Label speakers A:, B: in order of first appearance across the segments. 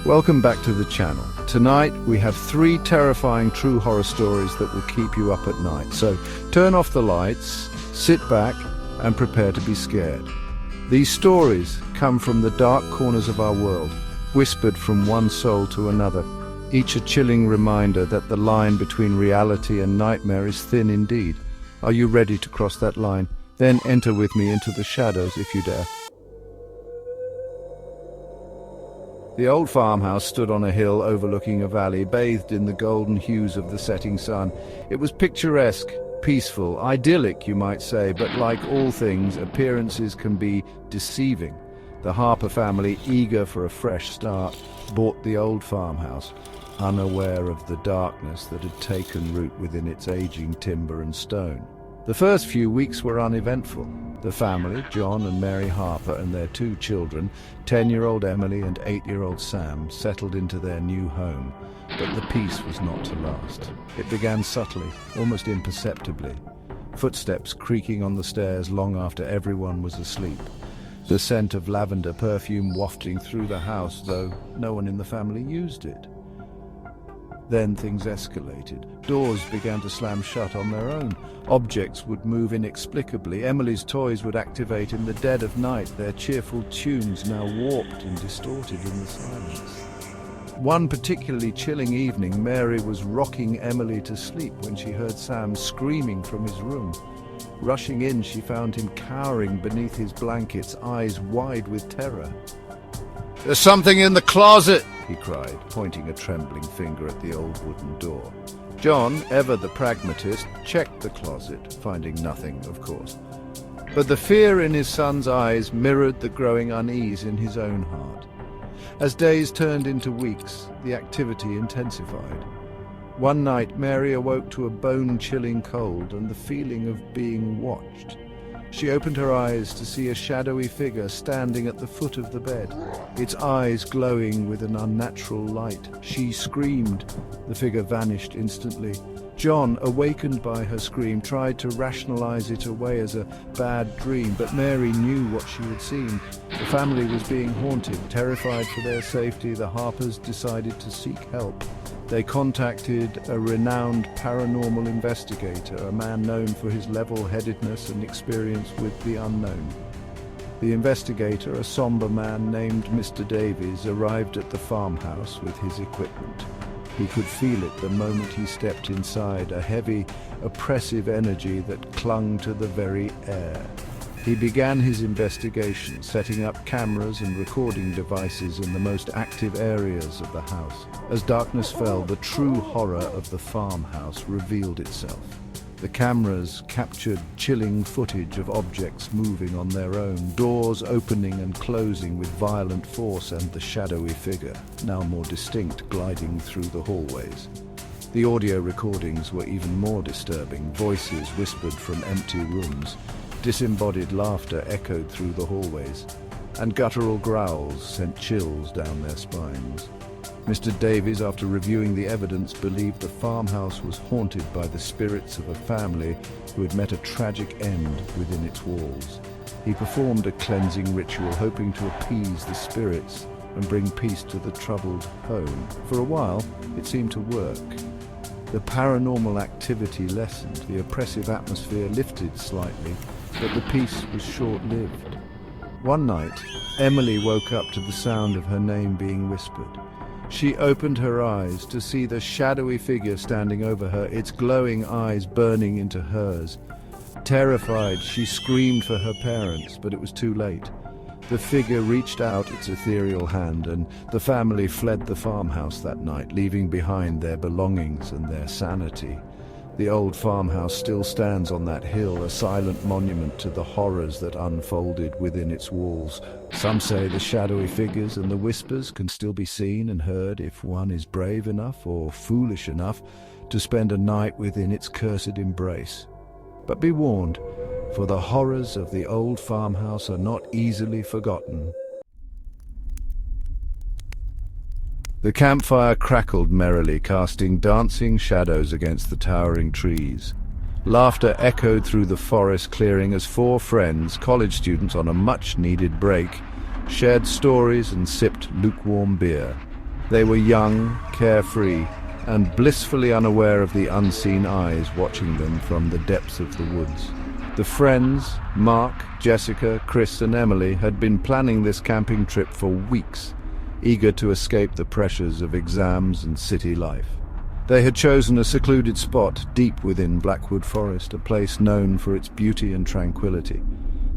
A: Welcome back to the channel. Tonight we have 3 terrifying true horror stories that will keep you up at night. So turn off the lights, sit back and prepare to be scared. These stories come from the dark corners of our world, whispered from one soul to another, each a chilling reminder that the line between reality and nightmare is thin indeed. Are you ready to cross that line? Then enter with me into the shadows if you dare. The old farmhouse stood on a hill overlooking a valley, bathed in the golden hues of the setting sun. It was picturesque, peaceful, idyllic, you might say, but like all things, appearances can be deceiving. The Harper family, eager for a fresh start, bought the old farmhouse, unaware of the darkness that had taken root within its aging timber and stone. The first few weeks were uneventful. The family, John and Mary Harper, and their 2 children, 10-year-old Emily and 8-year-old Sam, settled into their new home. But the peace was not to last. It began subtly, almost imperceptibly. Footsteps creaking on the stairs long after everyone was asleep. The scent of lavender perfume wafting through the house, though no one in the family used it. Then things escalated. Doors began to slam shut on their own. Objects would move inexplicably. Emily's toys would activate in the dead of night, their cheerful tunes now warped and distorted in the silence. One particularly chilling evening, Mary was rocking Emily to sleep when she heard Sam screaming from his room. Rushing in, she found him cowering beneath his blankets, eyes wide with terror. "There's something in the closet!" he cried, pointing a trembling finger at the old wooden door. John, ever the pragmatist, checked the closet, finding nothing, of course. But the fear in his son's eyes mirrored the growing unease in his own heart. As days turned into weeks, the activity intensified. One night, Mary awoke to a bone-chilling cold and the feeling of being watched. She opened her eyes to see a shadowy figure standing at the foot of the bed, its eyes glowing with an unnatural light. She screamed. The figure vanished instantly. John, awakened by her scream, tried to rationalize it away as a bad dream, but Mary knew what she had seen. The family was being haunted. Terrified for their safety, the Harpers decided to seek help. They contacted a renowned paranormal investigator, a man known for his level-headedness and experience with the unknown. The investigator, a somber man named Mr. Davies, arrived at the farmhouse with his equipment. He could feel it the moment he stepped inside, a heavy, oppressive energy that clung to the very air. He began his investigation, setting up cameras and recording devices in the most active areas of the house. As darkness fell, the true horror of the farmhouse revealed itself. The cameras captured chilling footage of objects moving on their own, doors opening and closing with violent force, and the shadowy figure, now more distinct, gliding through the hallways. The audio recordings were even more disturbing, voices whispered from empty rooms. Disembodied laughter echoed through the hallways, and guttural growls sent chills down their spines. Mr. Davies, after reviewing the evidence, believed the farmhouse was haunted by the spirits of a family who had met a tragic end within its walls. He performed a cleansing ritual, hoping to appease the spirits and bring peace to the troubled home. For a while, it seemed to work. The paranormal activity lessened, the oppressive atmosphere lifted slightly, but the peace was short-lived. One night, Emily woke up to the sound of her name being whispered. She opened her eyes to see the shadowy figure standing over her, its glowing eyes burning into hers. Terrified, she screamed for her parents, but it was too late. The figure reached out its ethereal hand, and the family fled the farmhouse that night, leaving behind their belongings and their sanity. The old farmhouse still stands on that hill, a silent monument to the horrors that unfolded within its walls. Some say the shadowy figures and the whispers can still be seen and heard if one is brave enough or foolish enough to spend a night within its cursed embrace. But be warned, for the horrors of the old farmhouse are not easily forgotten. The campfire crackled merrily, casting dancing shadows against the towering trees. Laughter echoed through the forest clearing as 4 friends, college students on a much-needed break, shared stories and sipped lukewarm beer. They were young, carefree, and blissfully unaware of the unseen eyes watching them from the depths of the woods. The friends, Mark, Jessica, Chris and Emily, had been planning this camping trip for weeks, eager to escape the pressures of exams and city life. They had chosen a secluded spot deep within Blackwood Forest, a place known for its beauty and tranquility.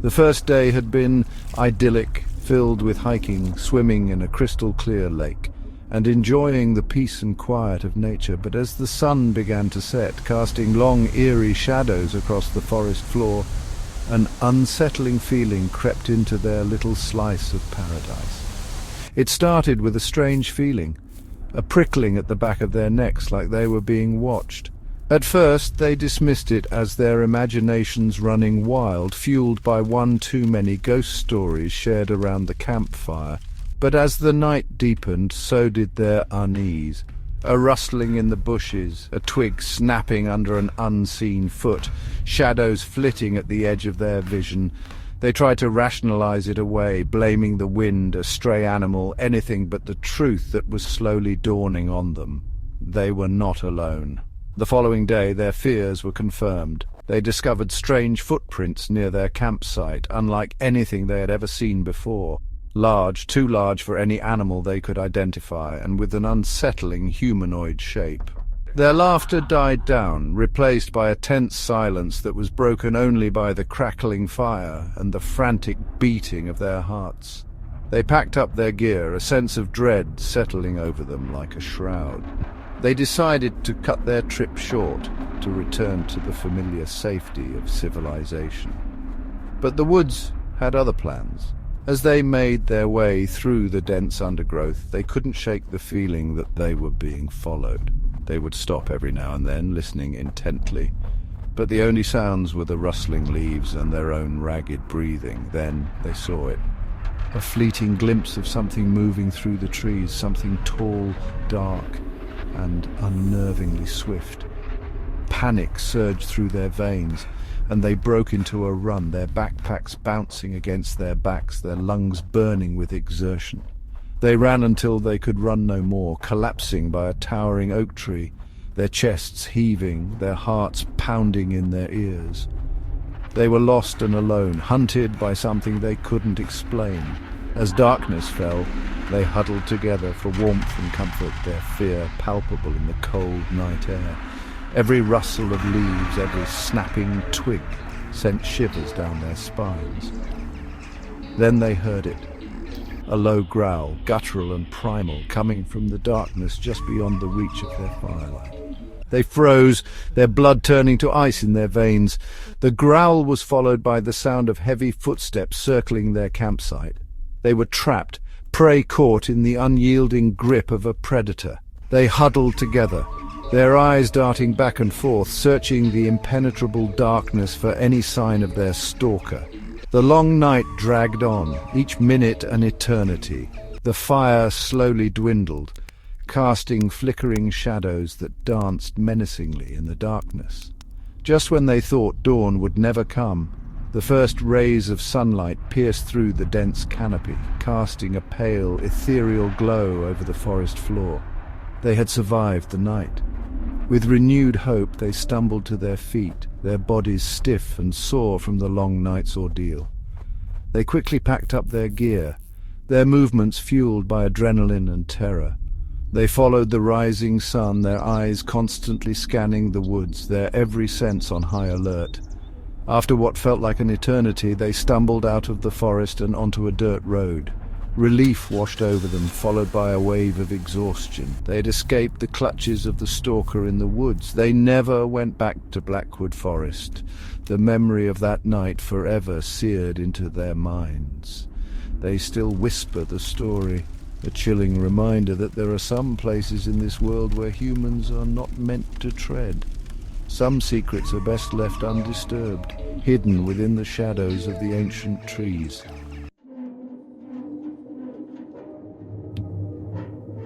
A: The first day had been idyllic, filled with hiking, swimming in a crystal-clear lake, and enjoying the peace and quiet of nature. But as the sun began to set, casting long, eerie shadows across the forest floor, an unsettling feeling crept into their little slice of paradise. It started with a strange feeling, a prickling at the back of their necks, like they were being watched. At first they dismissed it as their imaginations running wild, fueled by one too many ghost stories shared around the campfire. But as the night deepened, so did their unease. A rustling in the bushes, a twig snapping under an unseen foot, shadows flitting at the edge of their vision. They tried to rationalize it away, blaming the wind, a stray animal, anything but the truth that was slowly dawning on them. They were not alone. The following day their fears were confirmed. They discovered strange footprints near their campsite, unlike anything they had ever seen before. Large, too large for any animal they could identify, and with an unsettling humanoid shape. Their laughter died down, replaced by a tense silence that was broken only by the crackling fire and the frantic beating of their hearts. They packed up their gear, a sense of dread settling over them like a shroud. They decided to cut their trip short, to return to the familiar safety of civilization. But the woods had other plans. As they made their way through the dense undergrowth, they couldn't shake the feeling that they were being followed. They would stop every now and then, listening intently, but the only sounds were the rustling leaves and their own ragged breathing. Then they saw it. A fleeting glimpse of something moving through the trees, something tall, dark, and unnervingly swift. Panic surged through their veins, and they broke into a run, their backpacks bouncing against their backs, their lungs burning with exertion. They ran until they could run no more, collapsing by a towering oak tree, their chests heaving, their hearts pounding in their ears. They were lost and alone, hunted by something they couldn't explain. As darkness fell, they huddled together for warmth and comfort, their fear palpable in the cold night air. Every rustle of leaves, every snapping twig sent shivers down their spines. Then they heard it, a low growl, guttural and primal, coming from the darkness just beyond the reach of their firelight. They froze, their blood turning to ice in their veins. The growl was followed by the sound of heavy footsteps circling their campsite. They were trapped, prey caught in the unyielding grip of a predator. They huddled together, their eyes darting back and forth, searching the impenetrable darkness for any sign of their stalker. The long night dragged on, each minute an eternity. The fire slowly dwindled, casting flickering shadows that danced menacingly in the darkness. Just when they thought dawn would never come, the first rays of sunlight pierced through the dense canopy, casting a pale, ethereal glow over the forest floor. They had survived the night. With renewed hope they stumbled to their feet, their bodies stiff and sore from the long night's ordeal. They quickly packed up their gear, their movements fueled by adrenaline and terror. They followed the rising sun, their eyes constantly scanning the woods, their every sense on high alert. After what felt like an eternity, they stumbled out of the forest and onto a dirt road. Relief washed over them, followed by a wave of exhaustion. They had escaped the clutches of the stalker in the woods. They never went back to Blackwood Forest, the memory of that night forever seared into their minds. They still whisper the story, a chilling reminder that there are some places in this world where humans are not meant to tread. Some secrets are best left undisturbed, hidden within the shadows of the ancient trees.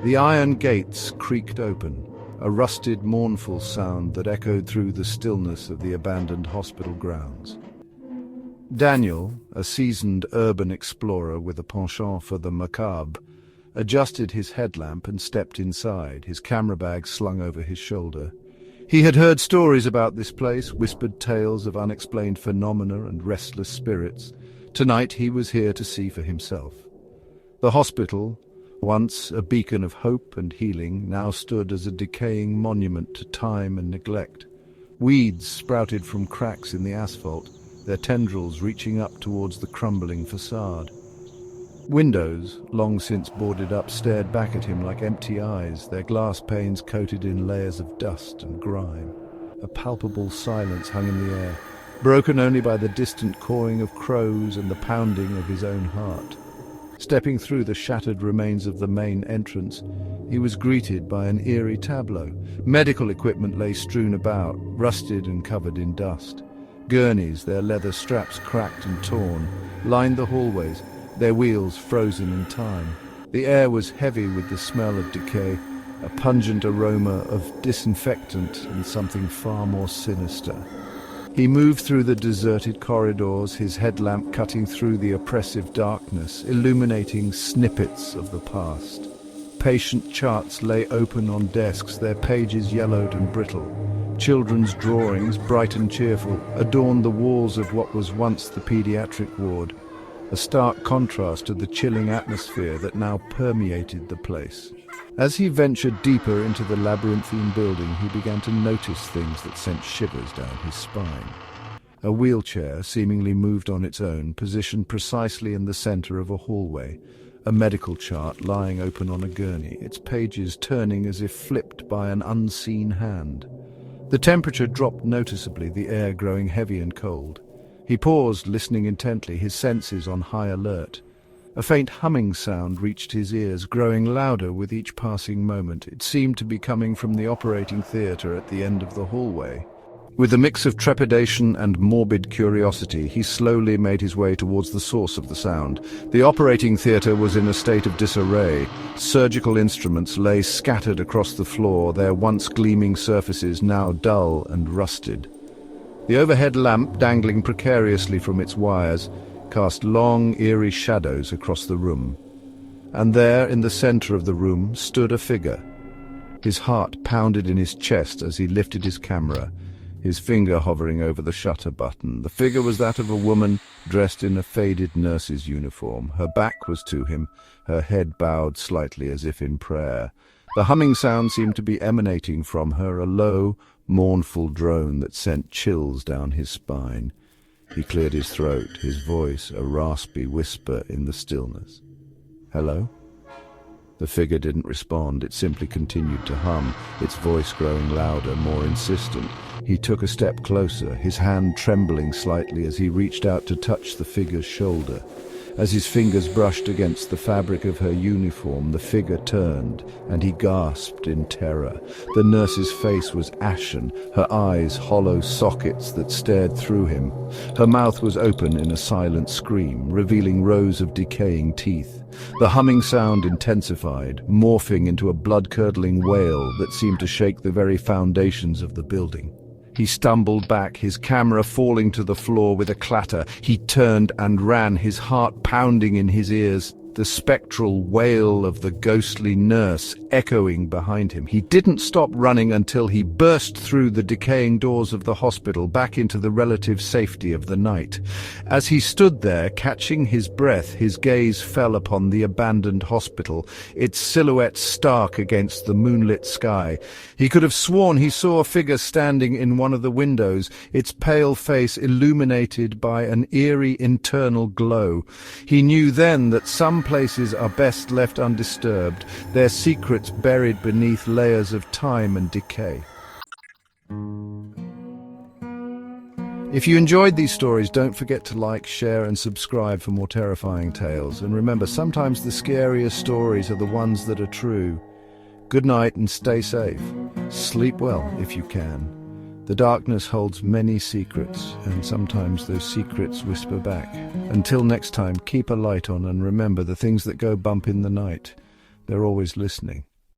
A: The iron gates creaked open, a rusted, mournful sound that echoed through the stillness of the abandoned hospital grounds. Daniel, a seasoned urban explorer with a penchant for the macabre, adjusted his headlamp and stepped inside, his camera bag slung over his shoulder. He had heard stories about this place, whispered tales of unexplained phenomena and restless spirits. Tonight he was here to see for himself. The hospital, once a beacon of hope and healing, now stood as a decaying monument to time and neglect. Weeds sprouted from cracks in the asphalt, their tendrils reaching up towards the crumbling facade. Windows, long since boarded up, stared back at him like empty eyes, their glass panes coated in layers of dust and grime. A palpable silence hung in the air, broken only by the distant cawing of crows and the pounding of his own heart. Stepping through the shattered remains of the main entrance, he was greeted by an eerie tableau. Medical equipment lay strewn about, rusted and covered in dust. Gurneys, their leather straps cracked and torn, lined the hallways, their wheels frozen in time. The air was heavy with the smell of decay, a pungent aroma of disinfectant and something far more sinister. He moved through the deserted corridors, his headlamp cutting through the oppressive darkness, illuminating snippets of the past. Patient charts lay open on desks, their pages yellowed and brittle. Children's drawings, bright and cheerful, adorned the walls of what was once the pediatric ward, a stark contrast to the chilling atmosphere that now permeated the place. As he ventured deeper into the labyrinthine building, he began to notice things that sent shivers down his spine. A wheelchair, seemingly moved on its own, positioned precisely in the center of a hallway, a medical chart lying open on a gurney, its pages turning as if flipped by an unseen hand. The temperature dropped noticeably, the air growing heavy and cold. He paused, listening intently, his senses on high alert. A faint humming sound reached his ears, growing louder with each passing moment. It seemed to be coming from the operating theater at the end of the hallway. With a mix of trepidation and morbid curiosity, he slowly made his way towards the source of the sound. The operating theater was in a state of disarray. Surgical instruments lay scattered across the floor, their once gleaming surfaces now dull and rusted. The overhead lamp, dangling precariously from its wires, cast long, eerie shadows across the room. And there, in the center of the room, stood a figure. His heart pounded in his chest as he lifted his camera, his finger hovering over the shutter button. The figure was that of a woman dressed in a faded nurse's uniform. Her back was to him, her head bowed slightly as if in prayer. The humming sound seemed to be emanating from her, a low, mournful drone that sent chills down his spine. He cleared his throat, his voice a raspy whisper in the stillness. "Hello?" The figure didn't respond. It simply continued to hum, its voice growing louder, more insistent. He took a step closer, his hand trembling slightly as he reached out to touch the figure's shoulder. As his fingers brushed against the fabric of her uniform, the figure turned, and he gasped in terror. The nurse's face was ashen, her eyes hollow sockets that stared through him. Her mouth was open in a silent scream, revealing rows of decaying teeth. The humming sound intensified, morphing into a blood-curdling wail that seemed to shake the very foundations of the building. He stumbled back, his camera falling to the floor with a clatter. He turned and ran, his heart pounding in his ears, the spectral wail of the ghostly nurse echoing behind him. He didn't stop running until he burst through the decaying doors of the hospital, back into the relative safety of the night. As he stood there, catching his breath, his gaze fell upon the abandoned hospital, its silhouette stark against the moonlit sky. He could have sworn he saw a figure standing in one of the windows, its pale face illuminated by an eerie internal glow. He knew then that some places are best left undisturbed, their secrets buried beneath layers of time and decay. If you enjoyed these stories, don't forget to like, share and subscribe for more terrifying tales. And remember, sometimes the scariest stories are the ones that are true. Good night and stay safe. Sleep well if you can. The darkness holds many secrets, and sometimes those secrets whisper back. Until next time, keep a light on and remember, the things that go bump in the night, they're always listening.